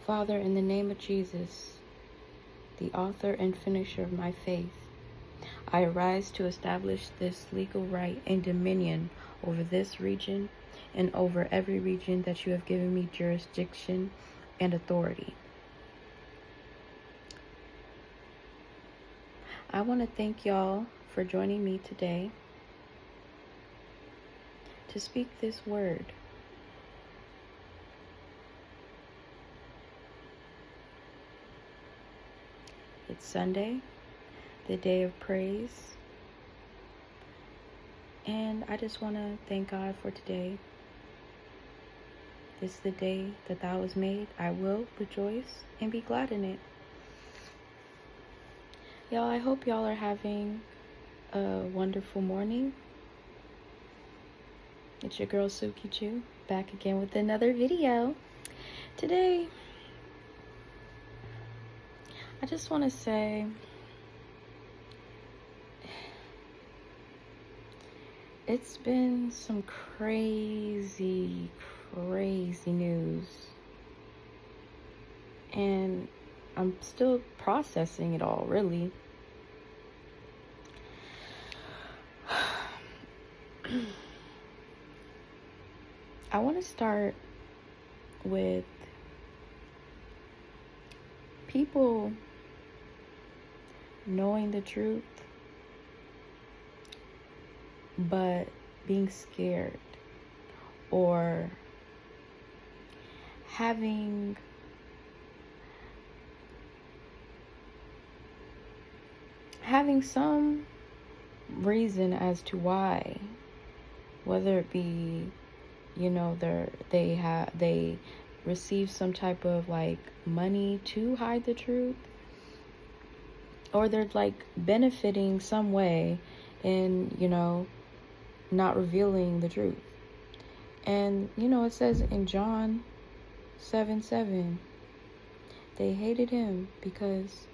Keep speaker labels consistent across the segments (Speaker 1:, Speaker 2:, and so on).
Speaker 1: Father, in the name of Jesus, the author and finisher of my faith, I arise to establish this legal right and dominion over this region and over every region that you have given me jurisdiction and authority. I want to thank y'all for joining me today to speak this word. It's Sunday, the day of praise, and I just want to thank God for today. This is the day that thou was made. I will rejoice and be glad in it. Y'all, I hope y'all are having a wonderful morning. It's your girl Suki Chu, back again with another video. Today, I just want to say, it's been some crazy news, and I'm still processing it all, really. I want to start with people knowing the truth, but being scared, or having some reason as to why, whether it be, you know, they receive some type of like money to hide the truth, or they're like benefiting some way in, you know, not revealing the truth. And, you know, it says in John 7:7, they hated him because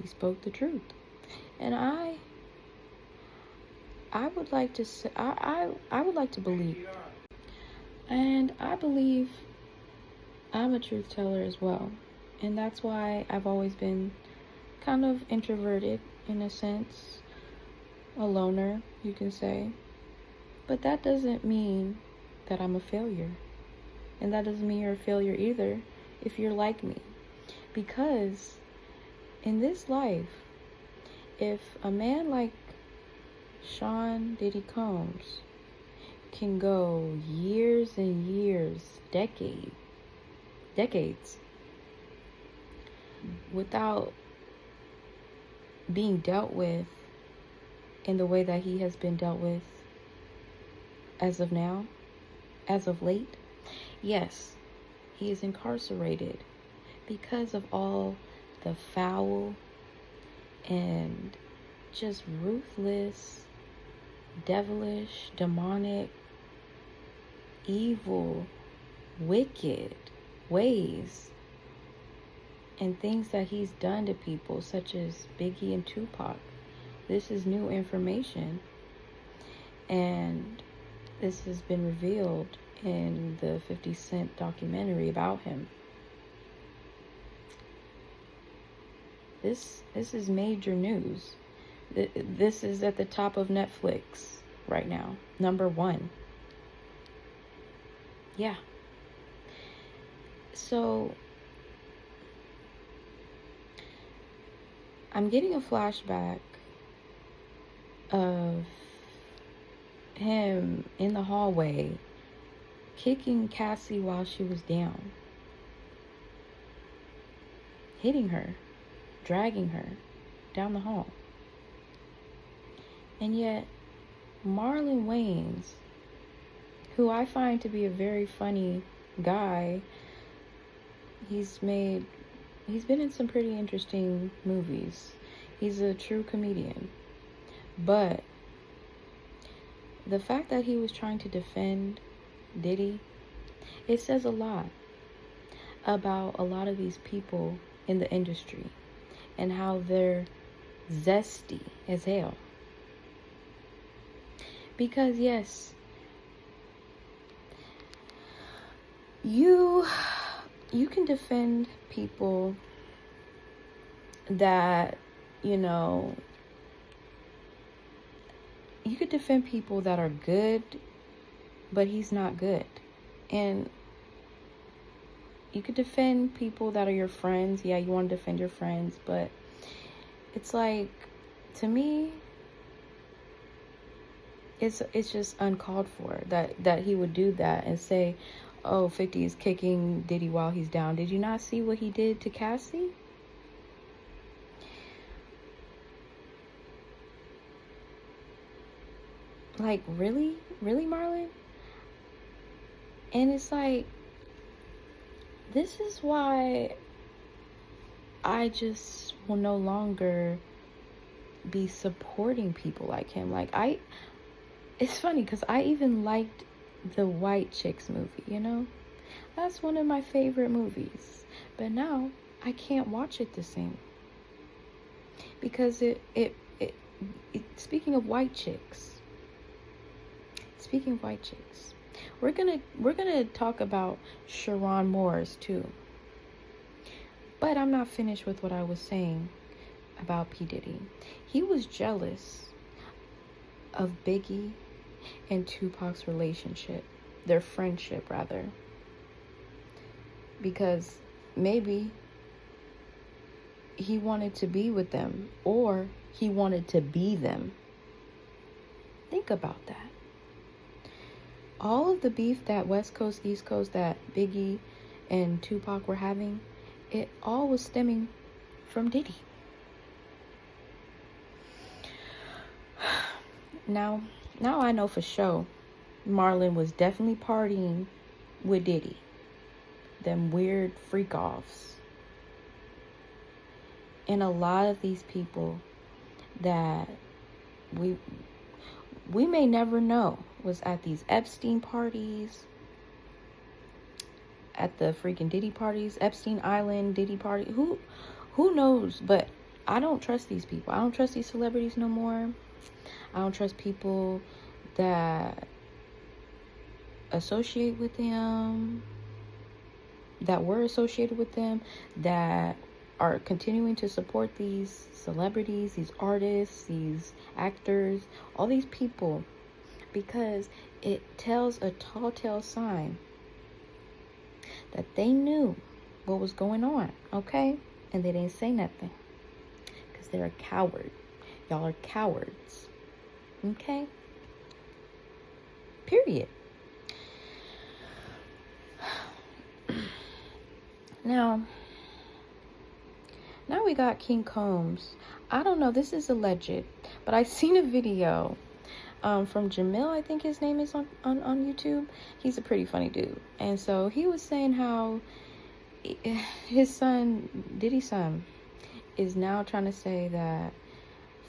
Speaker 1: he spoke the truth. And I would like to say, I would like to believe, and I believe I'm a truth teller as well. And that's why I've always been kind of introverted, in a sense, a loner, you can say. But that doesn't mean that I'm a failure. And that doesn't mean you're a failure either if you're like me. Because in this life, if a man like Diddy Combs can go years and years, decades, without being dealt with in the way that he has been dealt with as of now, as of late, yes, he is incarcerated because of all the foul and just ruthless, devilish, demonic, evil, wicked ways and things that he's done to people, such as Biggie and Tupac. This is new information, and this has been revealed in the 50 Cent documentary about him. This is major news. This is at the top of Netflix right now, #1. Yeah. So I'm getting a flashback of him in the hallway kicking Cassie while she was down, hitting her, dragging her down the hall. And yet Marlon Wayans, who I find to be a very funny guy, he's been in some pretty interesting movies. He's a true comedian. But the fact that he was trying to defend Diddy, it says a lot about a lot of these people in the industry and how they're zesty as hell. Because yes, you you can defend people that, you know, you could defend people that are good, but he's not good. And you could defend people that are your friends. Yeah, you want to defend your friends, but it's like, to me, it's just uncalled for that he would do that and say, oh, 50 is kicking Diddy while he's down. Did you not see what he did to Cassie? Like, really? Really, Marlon? And it's like, this is why I just will no longer be supporting people like him. Like, it's funny because I even liked the White Chicks movie, you know? That's one of my favorite movies. But now I can't watch it the same. Because it speaking of white chicks. Speaking of white chicks. We're gonna talk about Sherrone Moore's too. But I'm not finished with what I was saying about P. Diddy. He was jealous of Biggie and Tupac's relationship, their friendship rather, because maybe he wanted to be with them or he wanted to be them. Think about that. All of the beef that West Coast, East Coast, that Biggie and Tupac were having, it all was stemming from Diddy. Now I know for sure Marlon was definitely partying with Diddy. Them weird freak offs. And a lot of these people that we may never know was at these Epstein parties, at the freaking Diddy parties, Epstein Island Diddy party. Who knows? But I don't trust these people. I don't trust these celebrities no more. I don't trust people that associate with them, that were associated with them, that are continuing to support these celebrities, these artists, these actors, all these people, because it tells a tall tale sign that they knew what was going on, okay? And they didn't say nothing because they're a coward. Y'all are cowards, okay? Period. Now we got King Combs. I don't know, this is alleged, but I seen a video from Jamil, I think his name is on YouTube. He's a pretty funny dude. And so he was saying how his son, Diddy's son, is now trying to say that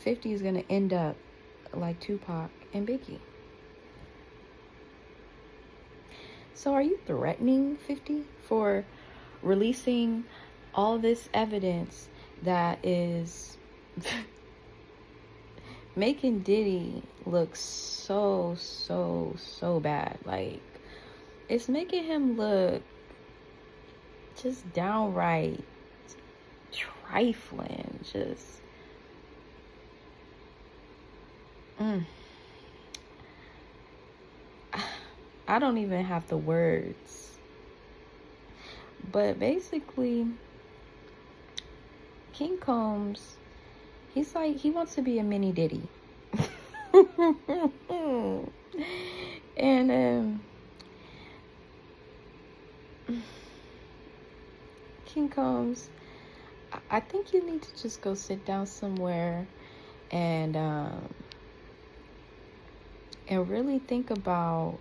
Speaker 1: 50 is going to end up like Tupac and Biggie. So are you threatening 50 for releasing all this evidence that is making Diddy look so bad? Like, it's making him look just downright trifling. Just I don't even have the words. But basically, King Combs, he's like, he wants to be a mini Diddy. And King Combs, I think you need to just go sit down somewhere and really think about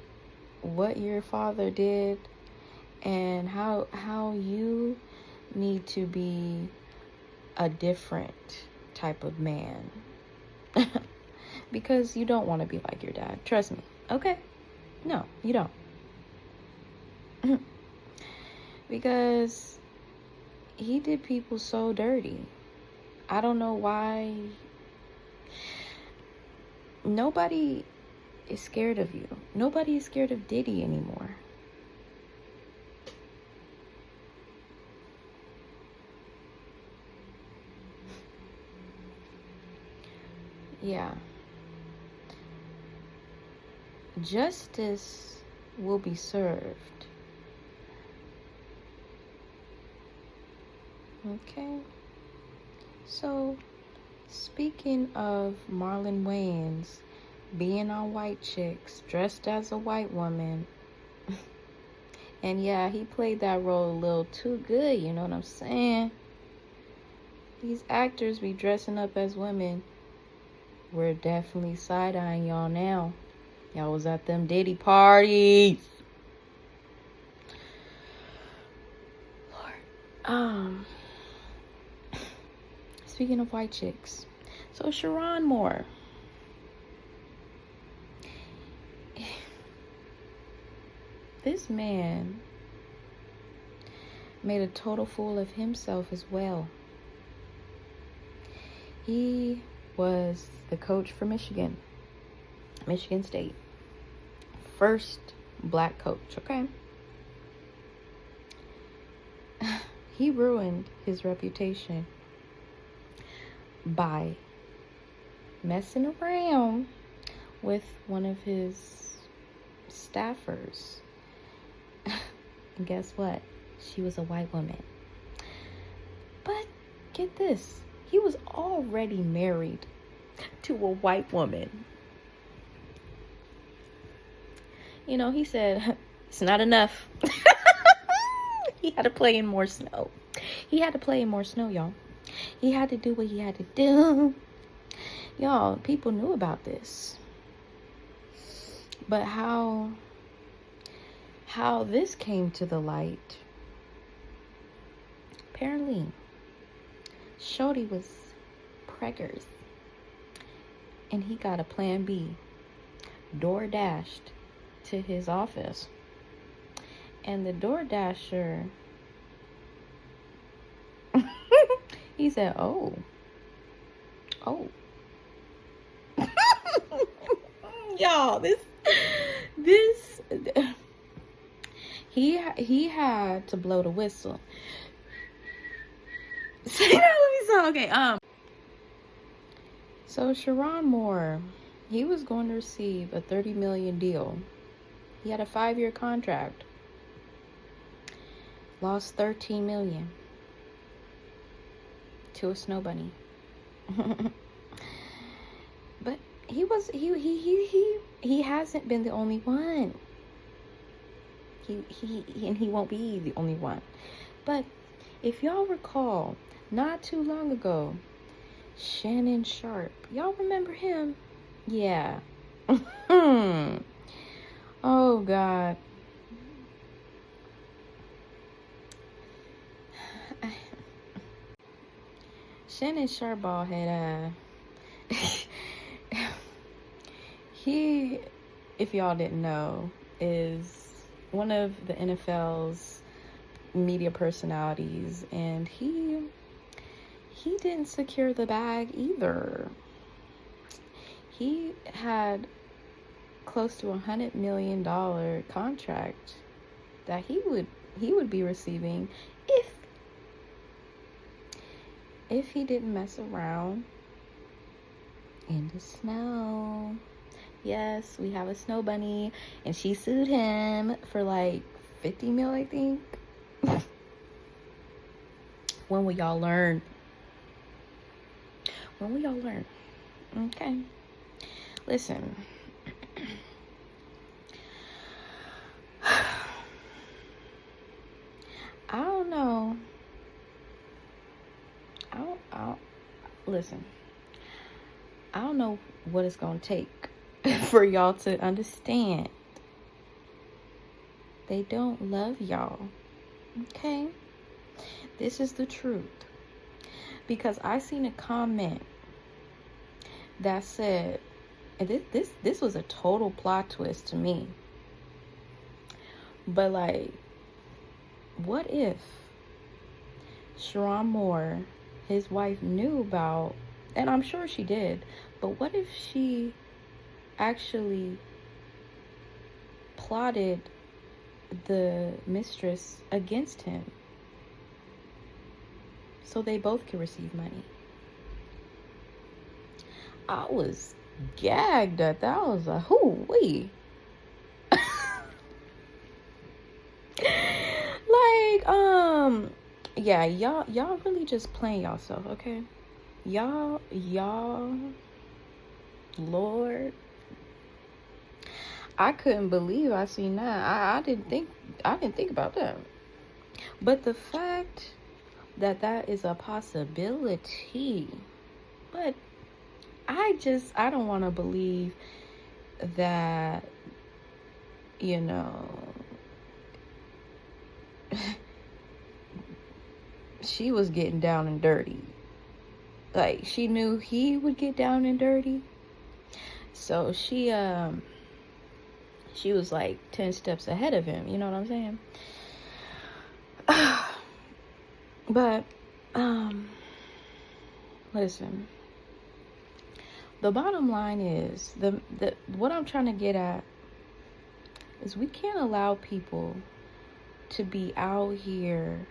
Speaker 1: what your father did and how you need to be a different type of man. Because you don't want to be like your dad. Trust me. Okay? No, you don't. Because he did people so dirty. I don't know why. Nobody is scared of you. Nobody is scared of Diddy anymore. Yeah. Justice will be served. Okay. So, speaking of Marlon Wayans being on white chicks, dressed as a white woman, and yeah, he played that role a little too good, you know what I'm saying? These actors be dressing up as women. We're definitely side-eyeing y'all now. Y'all was at them Diddy parties. Lord. Speaking of white chicks. So Sherrone Moore. This man made a total fool of himself as well. He was the coach for Michigan State. First black coach, okay? He ruined his reputation by messing around with one of his staffers. And guess what? She was a white woman. But get this, he was already married to a white woman. You know, he said, it's not enough. He had to play in more snow. Y'all. He had to do what he had to do. Y'all, people knew about this. But how this came to the light, apparently, Shorty was preggers. And he got a plan B, door dashed to his office. And the door dasher, he said, oh. Y'all, this he had to blow the whistle. Say that, okay. So Sherrone Moore, he was going to receive a $30 million deal. He had a 5-year contract. Lost $13 million to a snow bunny. But he hasn't been the only one. He won't be the only one. But if y'all recall, not too long ago, Shannon Sharp, y'all remember him? Yeah. Oh God. Shannon Sharp bald head he, if y'all didn't know, is one of the NFL's media personalities, and he didn't secure the bag either. He had close to $100 million contract that he would be receiving if he didn't mess around in the snow. Yes, we have a snow bunny, and she sued him for like $50 million, I think. When will y'all learn? Okay. Listen. I don't know. Listen. I don't know what it's going to take for y'all to understand. They don't love y'all. Okay? This is the truth. Because I seen a comment that said, and this was a total plot twist to me. But like, what if Sherrone Moore, his wife, knew about, and I'm sure she did, but what if she actually plotted the mistress against him so they both could receive money? I was gagged at that. I was like, whoo wee. Like, yeah, y'all really just playing yourself, okay? Y'all, Lord, I couldn't believe I seen that. I didn't think about that. But the fact that that is a possibility, but I don't want to believe that, you know, she was getting down and dirty. Like, she knew he would get down and dirty. So she was like 10 steps ahead of him, you know what I'm saying? But listen. The bottom line is the what I'm trying to get at is we can't allow people to be out here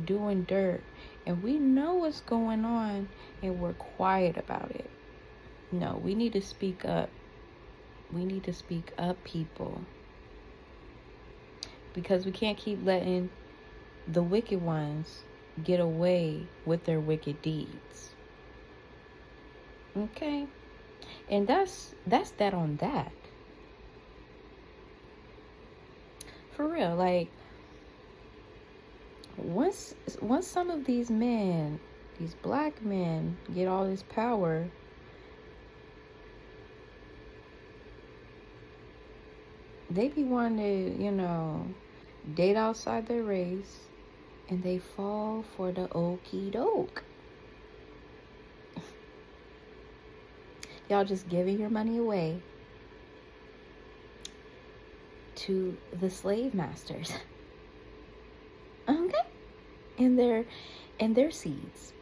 Speaker 1: doing dirt and we know what's going on and we're quiet about it. No, we need to speak up. We need to speak up, people. Because we can't keep letting the wicked ones get away with their wicked deeds. Okay? And that's that on that. For real, like, once some of these men, these black men, get all this power, they be wanting to, you know, date outside their race, and they fall for the okie doke. Y'all just giving your money away to the slave masters. Okay? And their seeds.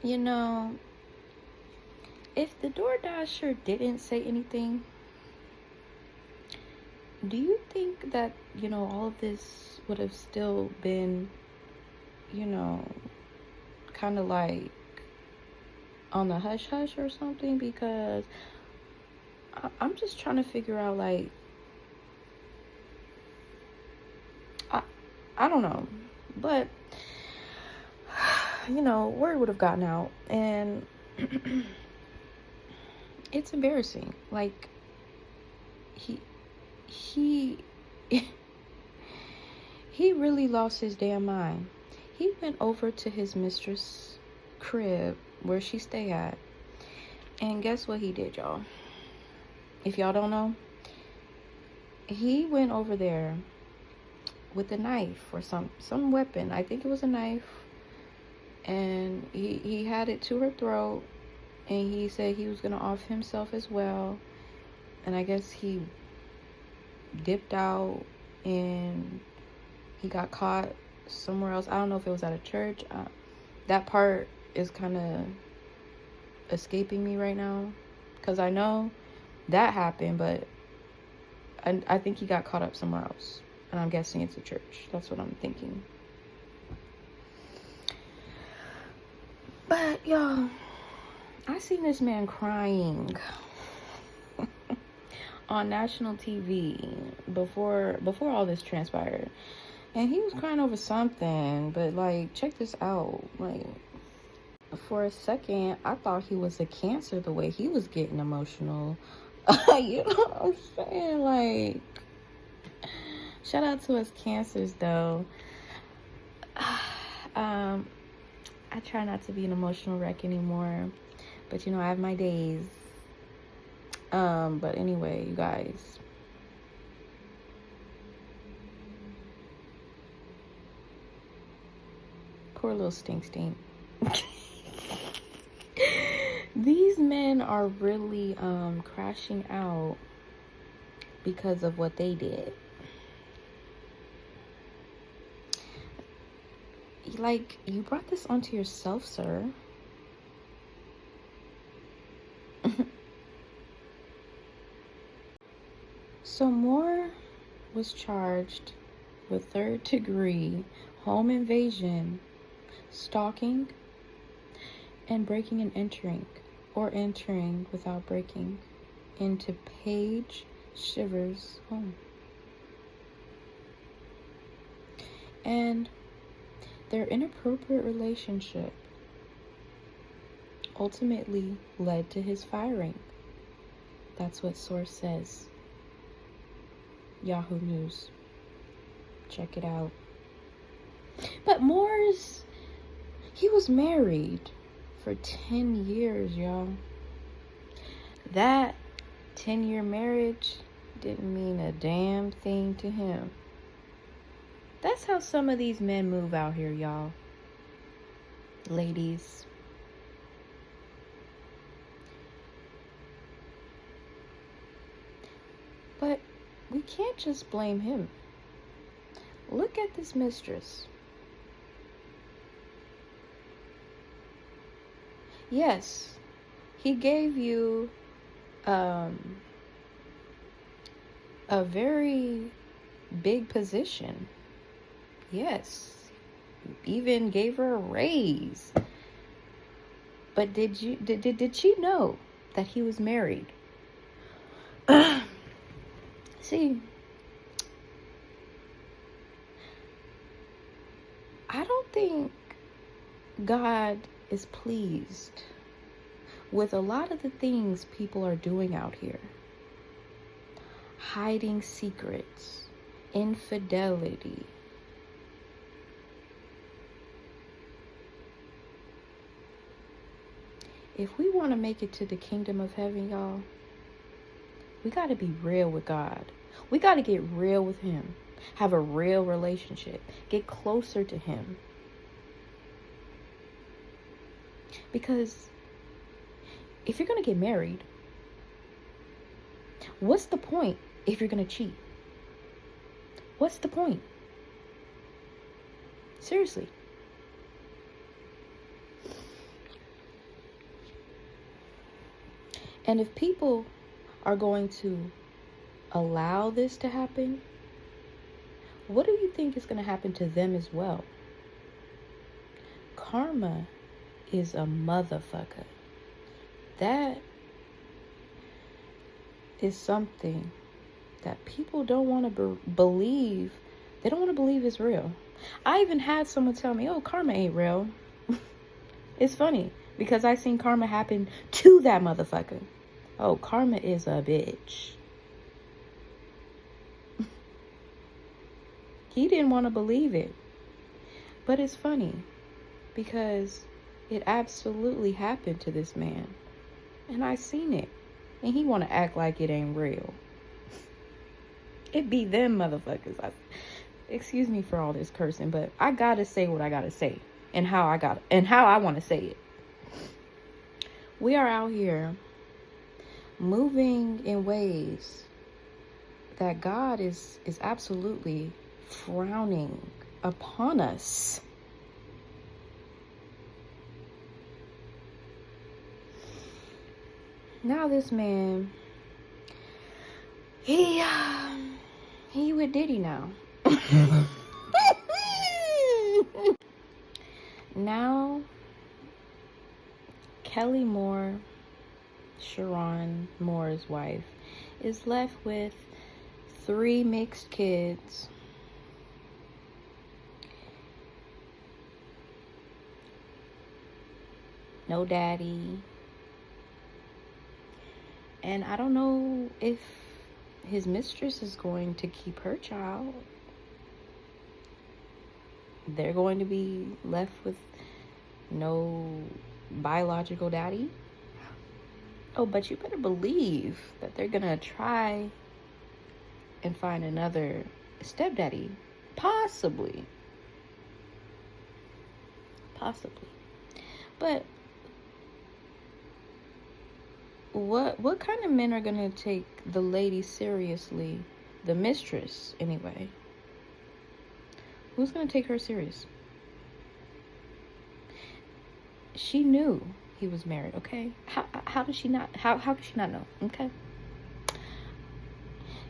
Speaker 1: You know, if the DoorDasher didn't say anything, do you think that, you know, all of this would have still been, you know, kind of like on the hush hush or something? Because I'm just trying to figure out, like, I don't know, but you know, word would have gotten out, and it's embarrassing. Like, he he really lost his damn mind. He went over to his mistress' crib where she stay at, and guess what he did, y'all? If y'all don't know, he went over there with a knife or some weapon. I think it was a knife, and he had it to her throat, and he said he was gonna off himself as well. And I guess he dipped out and he got caught somewhere else. I don't know if it was at a church. That part is kind of escaping me right now, because I know that happened, but I think he got caught up somewhere else, and I'm guessing it's a church. That's what I'm thinking. But y'all, I seen this man crying on national TV before all this transpired, and he was crying over something. But like, check this out. Like, for a second, I thought he was a Cancer the way he was getting emotional. You know what I'm saying? Like, shout out to us Cancers, though. I try not to be an emotional wreck anymore, but you know, I have my days. But anyway, you guys, poor little stink. These men are really crashing out because of what they did. Like, you brought this onto yourself, sir. So more was charged with third-degree home invasion, stalking, and breaking and entering, or entering without breaking, into Paige Shivers' home. And their inappropriate relationship ultimately led to his firing. That's what source says. Yahoo News. Check it out. But Moore's, he was married for 10 years, y'all. That 10-year marriage didn't mean a damn thing to him. That's how some of these men move out here, y'all. Ladies. But we can't just blame him. Look at this mistress. Yes, he gave you a very big position. Yes, even gave her a raise. But did she know that he was married? See, I don't think God is pleased with a lot of the things people are doing out here. Hiding secrets, infidelity. If we want to make it to the kingdom of heaven, y'all, we got to be real with God. We got to get real with him. Have a real relationship. Get closer to him. Because if you're going to get married, what's the point if you're going to cheat? What's the point? Seriously. And if people are going to allow this to happen, what do you think is going to happen to them as well? Karma is a motherfucker. That is something that people don't want to believe. They don't want to believe it's real. I even had someone tell me, oh, karma ain't real. It's funny because I seen karma happen to that motherfucker. Oh, karma is a bitch. He didn't want to believe it. But it's funny because it absolutely happened to this man. And I seen it. And he want to act like it ain't real. It be them motherfuckers. Excuse me for all this cursing, but I gotta say what I gotta say. And how I want to say it. We are out here moving in ways that God is absolutely frowning upon us. Now this man, he with Diddy now. Now Kelly Moore, Sherrone Moore's wife, is left with 3 mixed kids. No daddy. And I don't know if his mistress is going to keep her child. They're going to be left with no biological daddy. Oh, but you better believe that they're going to try and find another stepdaddy. Possibly. But what kind of men are going to take the lady seriously? The mistress, anyway. Who's going to take her serious? She knew he was married, okay? How does she not? How could she not know? Okay.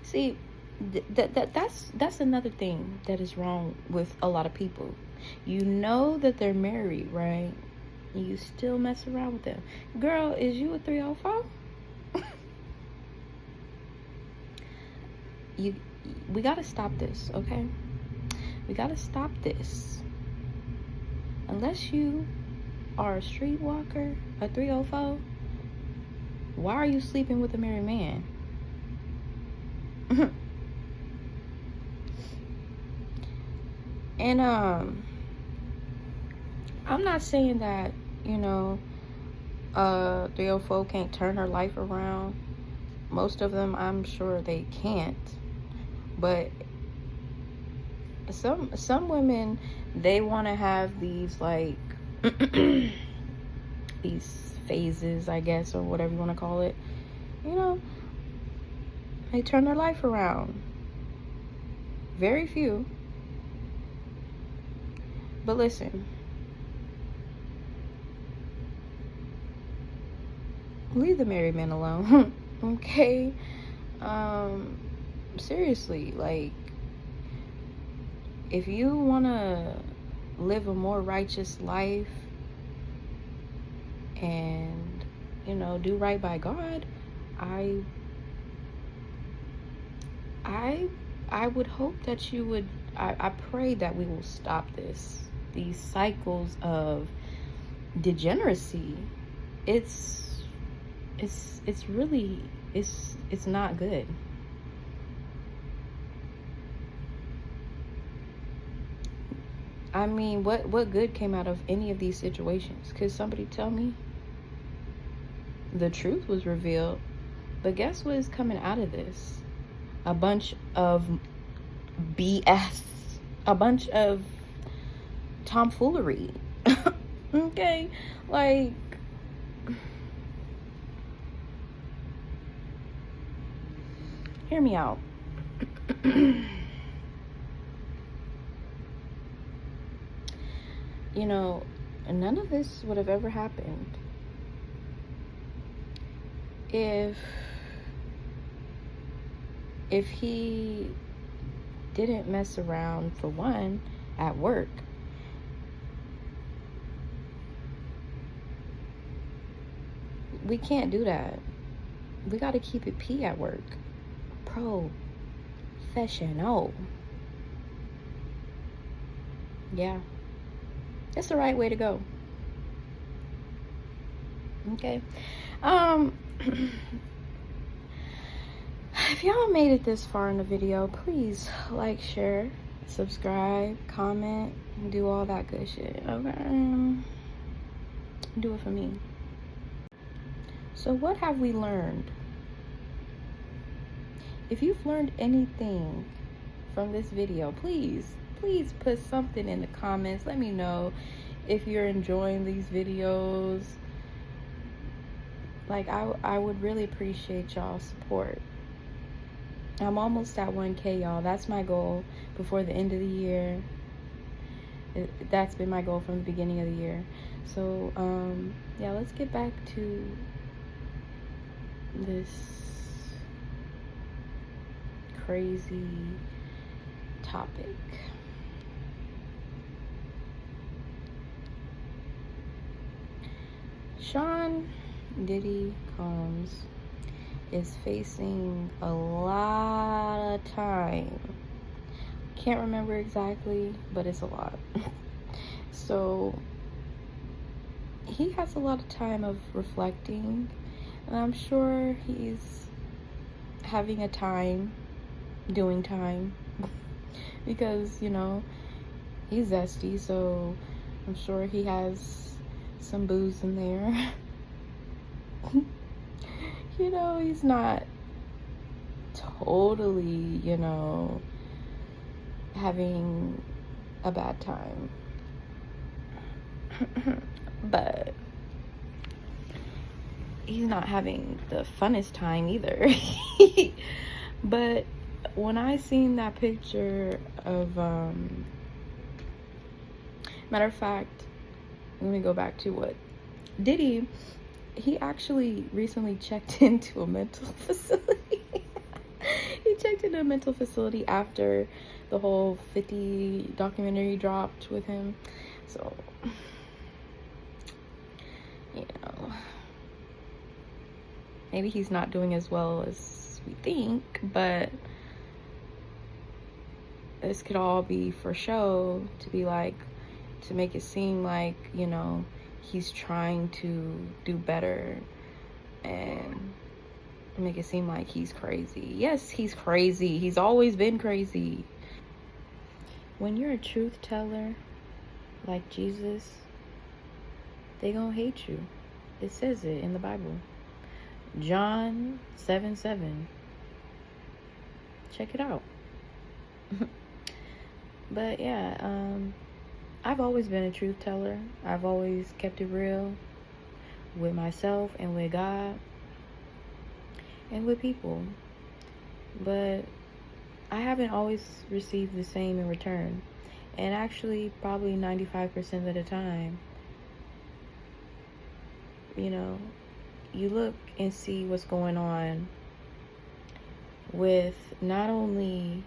Speaker 1: See, That's another thing that is wrong with a lot of people. You know that they're married, right? And you still mess around with them. Girl, is you a 304? you we gotta stop this, okay? We gotta stop this. Unless you are a streetwalker, a 304, why are you sleeping with a married man? And I'm not saying that, 304 can't turn her life around. Most of them, I'm sure they can't. But some women, they want to have these like these phases, I guess, or whatever you want to call it. They turn their life around. Very few. But listen, leave the married men alone. Okay? Seriously, like, if you want to live a more righteous life and, do right by God, I would hope that you would, I pray that we will stop these cycles of degeneracy. It's really, it's not good. I mean, what good came out of any of these situations? Could somebody tell me? The truth was revealed, but guess what is coming out of this? A bunch of BS, a bunch of tomfoolery. Okay, like, hear me out. None of this would have ever happened if he didn't mess around, for one, at work. We can't do that. We got to keep it P at work. Professional. Yeah. It's the right way to go. Okay. If y'all made it this far in the video, please like, share, subscribe, comment, do all that good shit. Okay. Do it for me. So what have we learned? If you've learned anything from this video, please put something in the comments. Let me know if you're enjoying these videos. Like, I would really appreciate y'all's support. I'm almost at 1K, y'all. That's my goal before the end of the year. That's been my goal from the beginning of the year. So, yeah, let's get back to this crazy topic. Diddy Combs is facing a lot of time. Can't remember exactly, but it's a lot. So he has a lot of time of reflecting, and I'm sure he's having a time doing time because he's zesty, so I'm sure he has some booze in there. He's not totally, having a bad time. But he's not having the funnest time either. But when I seen that picture of, matter of fact, let me go back to what Diddy, he actually recently checked into a mental facility. He checked went to the mental facility after the whole 50 documentary dropped with him. So, you know, maybe he's not doing as well as we think, but this could all be for show, to be like, to make it seem like, you know, he's trying to do better and make it seem like he's crazy. Yes, he's crazy. He's always been crazy. When you're a truth teller like Jesus, they gonna hate you. It says it in the Bible. John 7:7. Check it out. But yeah, I've always been a truth teller. I've always kept it real with myself and with God and with people. But I haven't always received the same in return. And actually, probably 95% of the time, you know, you look and see what's going on with not only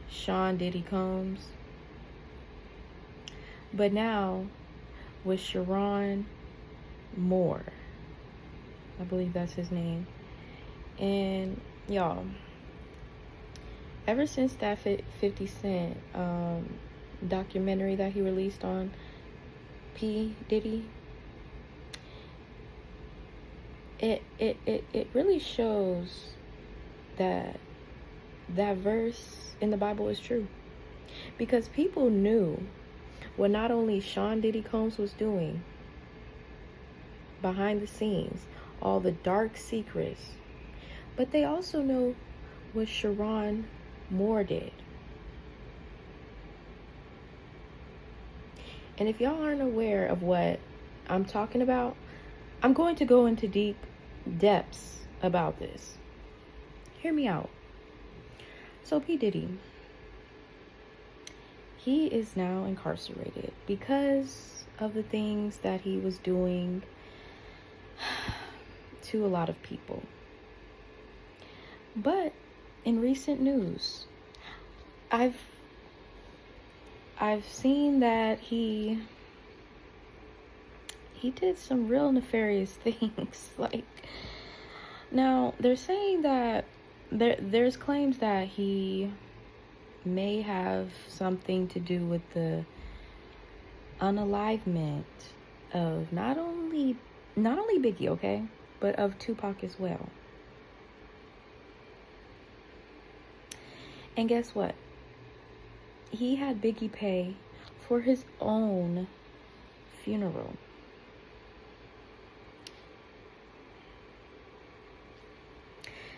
Speaker 1: Sean Diddy Combs, but now with Sherrone Moore. I believe that's his name. And y'all, ever since that 50 Cent documentary that he released on P. Diddy, it really shows that that verse in the Bible is true. Because people knew what not only Sean Diddy Combs was doing behind the scenes, all the dark secrets, but they also know what Sherrone Moore did. And if y'all aren't aware of what I'm talking about, I'm going to go into deep depths about this. Hear me out. So P. Diddy, he is now incarcerated because of the things that he was doing to a lot of people. But in recent news, I've seen that he did some real nefarious things. Like, now they're saying that there's claims that he may have something to do with the unalivement of not only Biggie, okay, but of Tupac as well. And guess what? He had Biggie pay for his own funeral.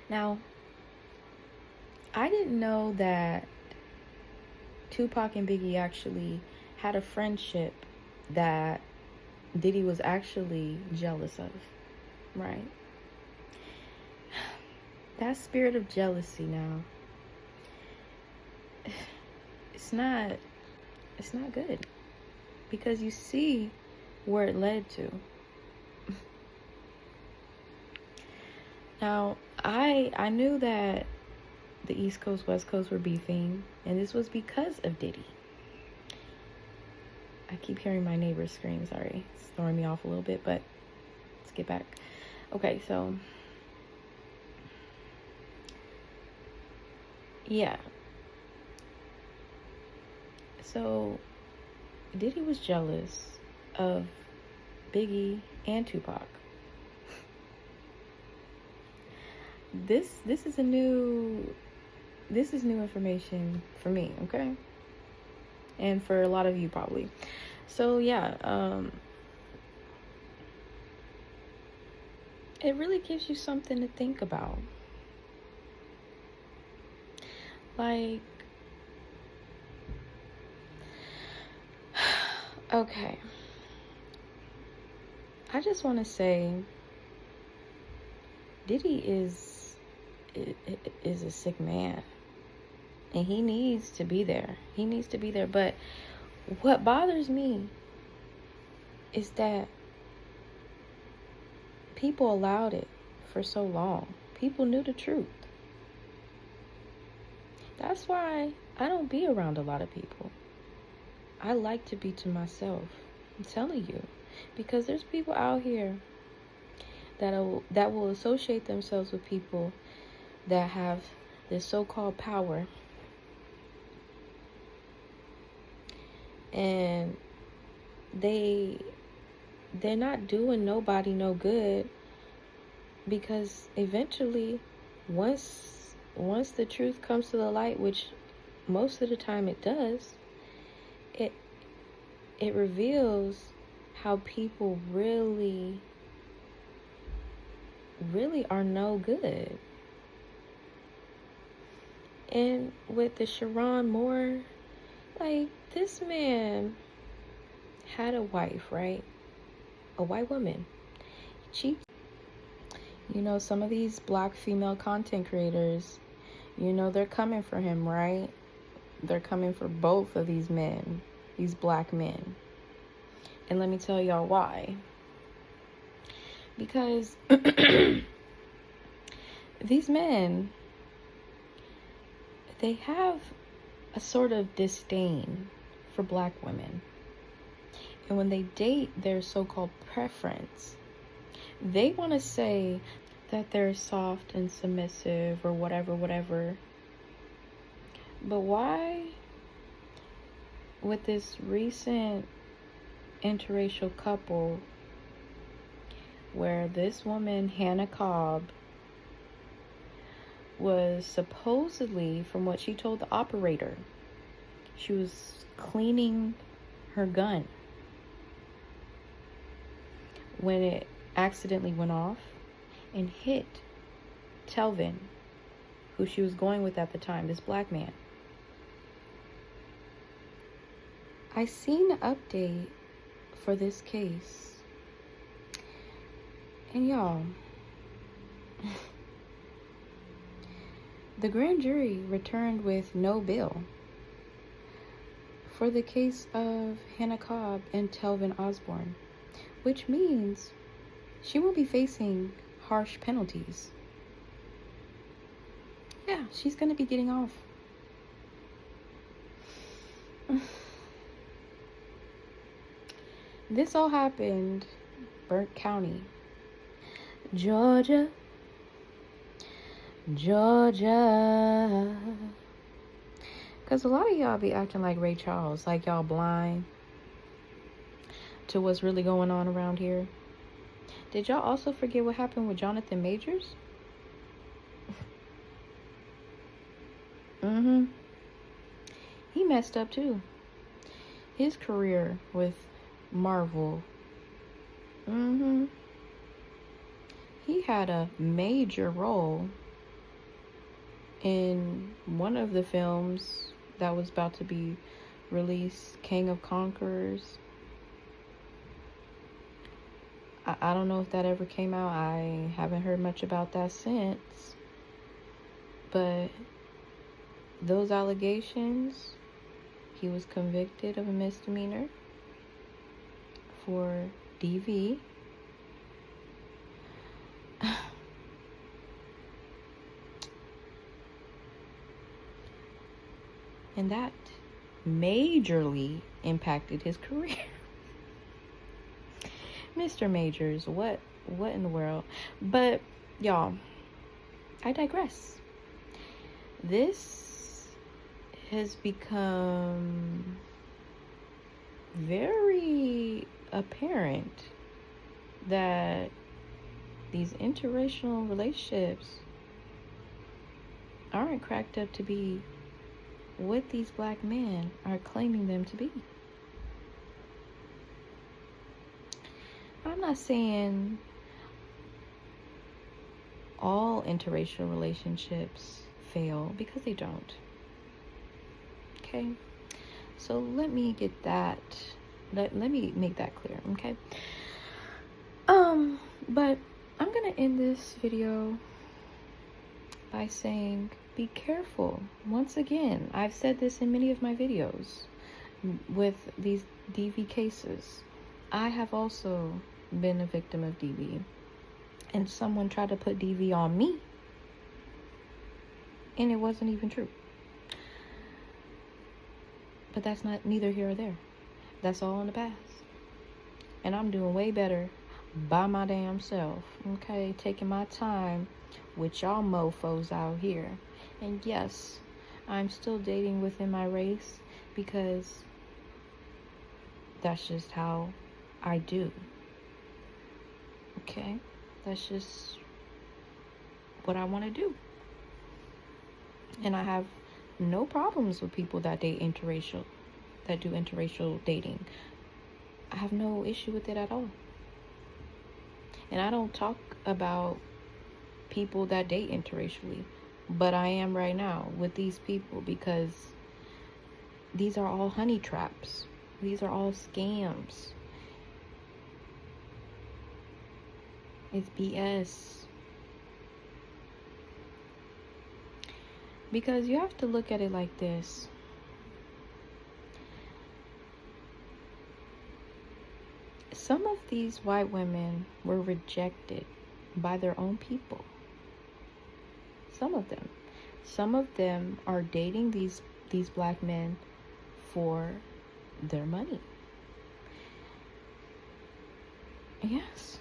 Speaker 1: Now, I didn't know that Tupac and Biggie actually had a friendship that Diddy was actually jealous of, right? That spirit of jealousy now, it's not good, because you see where it led to. Now, I knew that the East Coast, West Coast were beefing, and this was because of Diddy. I keep hearing my neighbors scream, sorry. It's throwing me off a little bit, but let's get back. Okay, so yeah. So Diddy was jealous of Biggie and Tupac. This is new information for me, okay? And for a lot of you probably. So yeah, it really gives you something to think about. Like, okay, I just want to say Diddy is a sick man, and he needs to be there. But what bothers me is that people allowed it for so long. People knew the truth. That's why I don't be around a lot of people. I like to be to myself. I'm telling you. Because there's people out here that will associate themselves with people that have this so-called power. And they're not doing nobody no good, because eventually once the truth comes to the light, which most of the time it does, it reveals how people really are no good. And with the Sherrone Moore, like, this man had a wife, right? A white woman. She, some of these black female content creators, they're coming for him, right? They're coming for both of these men, these black men. And let me tell y'all why. Because these men, they have a sort of disdain for black women. And when they date their so-called preference, they want to say that they're soft and submissive or whatever. But why, with this recent interracial couple, where this woman, Hannah Cobb, was supposedly, from what she told the operator, she was cleaning her gun when it accidentally went off and hit Telvin, who she was going with at the time, this black man. I seen an update for this case, and y'all, the grand jury returned with no bill for the case of Hannah Cobb and Telvin Osborne, which means she won't be facing harsh penalties. Yeah, she's gonna be getting off. This all happened Burke County, Georgia. Because a lot of y'all be acting like Ray Charles, like y'all blind to what's really going on around here. Did y'all also forget what happened with Jonathan Majors? He messed up too. His career with Marvel. He had a major role in one of the films that was about to be released, King of Conquerors. I don't know if that ever came out. I haven't heard much about that since. But those allegations, he was convicted of a misdemeanor for DV. And that majorly impacted his career. Mr. Majors, what in the world? But y'all, I digress. This has become very apparent that these interracial relationships aren't cracked up to be what these black men are claiming them to be. I'm not saying all interracial relationships fail, because they don't. Okay? So let me get that, let me make that clear, okay? But I'm gonna end this video by saying, be careful. Once again, I've said this in many of my videos with these DV cases. I have also been a victim of DV, and someone tried to put DV on me, and it wasn't even true. But that's not neither here or there. That's all in the past. And I'm doing way better by my damn self. Okay, taking my time with y'all mofos out here. And yes, I'm still dating within my race because that's just how I do. Okay? That's just what I want to do. And I have no problems with people that date interracial, that do interracial dating. I have no issue with it at all. And I don't talk about people that date interracially, but I am right now with these people because these are all honey traps. These are all scams. It's BS. Because you have to look at it like this. Some of these white women were rejected by their own people. Some of them. Some of them are dating these black men for their money. Yes.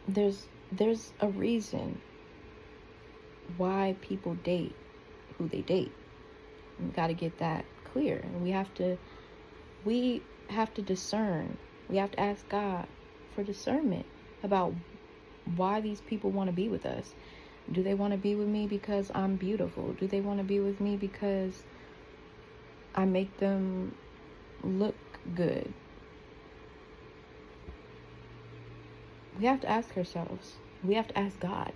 Speaker 1: There's a reason why people date who they date. We got to get that clear. And we have to discern. We have to ask God for discernment about why these people want to be with us. Do they want to be with me because I'm beautiful? Do they want to be with me because I make them look good? We have to ask ourselves. We have to ask God.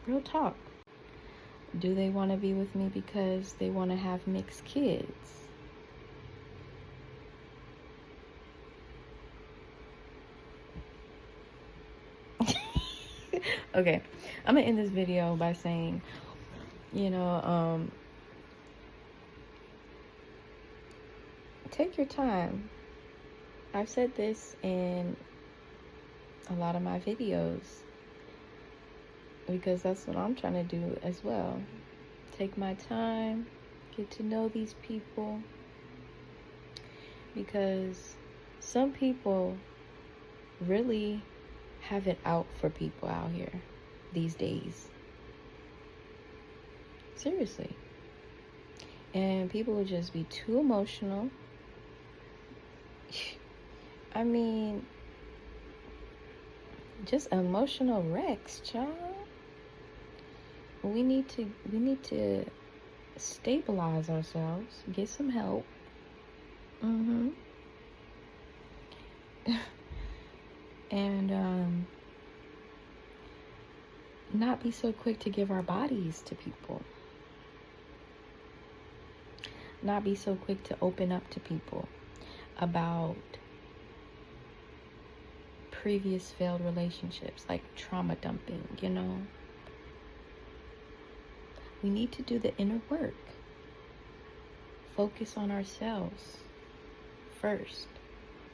Speaker 1: Real talk. Do they want to be with me because they want to have mixed kids? Okay, I'm gonna end this video by saying, take your time. I've said this in a lot of my videos because that's what I'm trying to do as well. Take my time, get to know these people, because some people really have it out for people out here these days. Seriously. And people will just be too emotional. I mean, just emotional wrecks, child. We need to stabilize ourselves, get some help. And not be so quick to give our bodies to people. Not be so quick to open up to people about previous failed relationships, like trauma dumping, We need to do the inner work. Focus on ourselves first.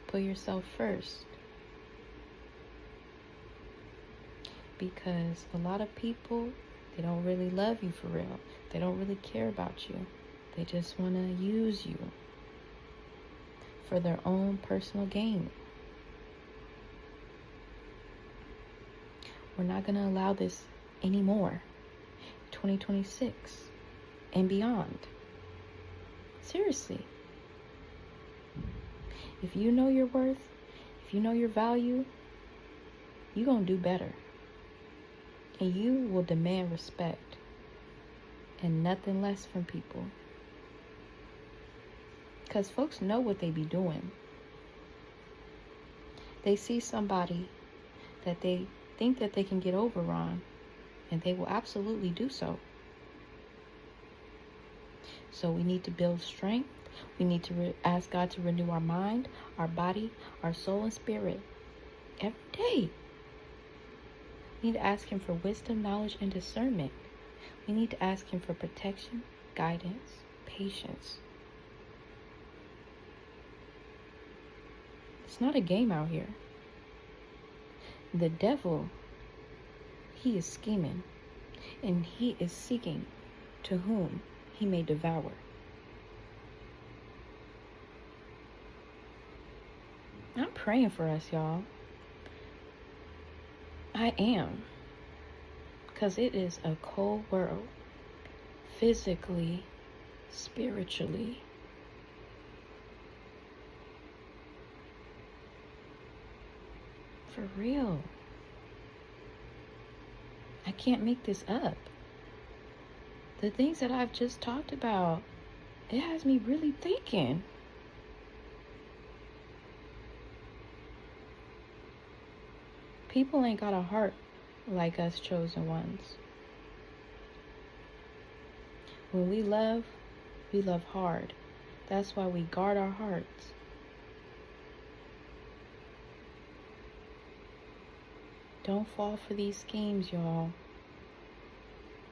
Speaker 1: Put yourself first. Because a lot of people, they don't really love you for real. They don't really care about you. They just want to use you for their own personal gain. We're not going to allow this anymore. 2026 and beyond. Seriously. If you know your worth, if you know your value, you're going to do better. And you will demand respect and nothing less from people. Because folks know what they be doing. They see somebody that they think that they can get over on, and they will absolutely do so. So we need to build strength. We need to ask God to renew our mind, our body, our soul, and spirit every day. We need to ask Him for wisdom, knowledge, and discernment. We need to ask Him for protection, guidance, patience. It's not a game out here. The devil, he is scheming, and he is seeking to whom he may devour. I'm praying for us, y'all. I am. Because it is a cold world. Physically, spiritually. For real. I can't make this up. The things that I've just talked about, it has me really thinking. People ain't got a heart like us chosen ones. When we love hard. That's why we guard our hearts. Don't fall for these schemes, y'all.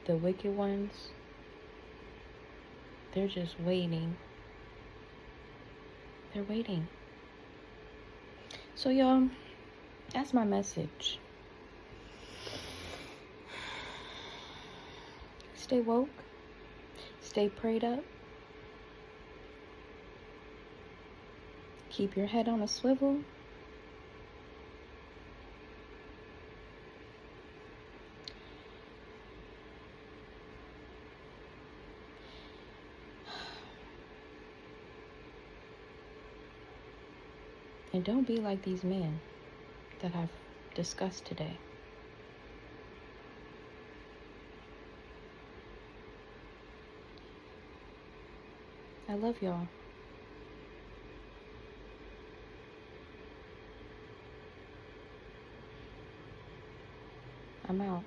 Speaker 1: The wicked ones, they're just waiting. They're waiting. So, y'all, that's my message. Stay woke. Stay prayed up. Keep your head on a swivel. And don't be like these men that I've discussed today. I love y'all. I'm out.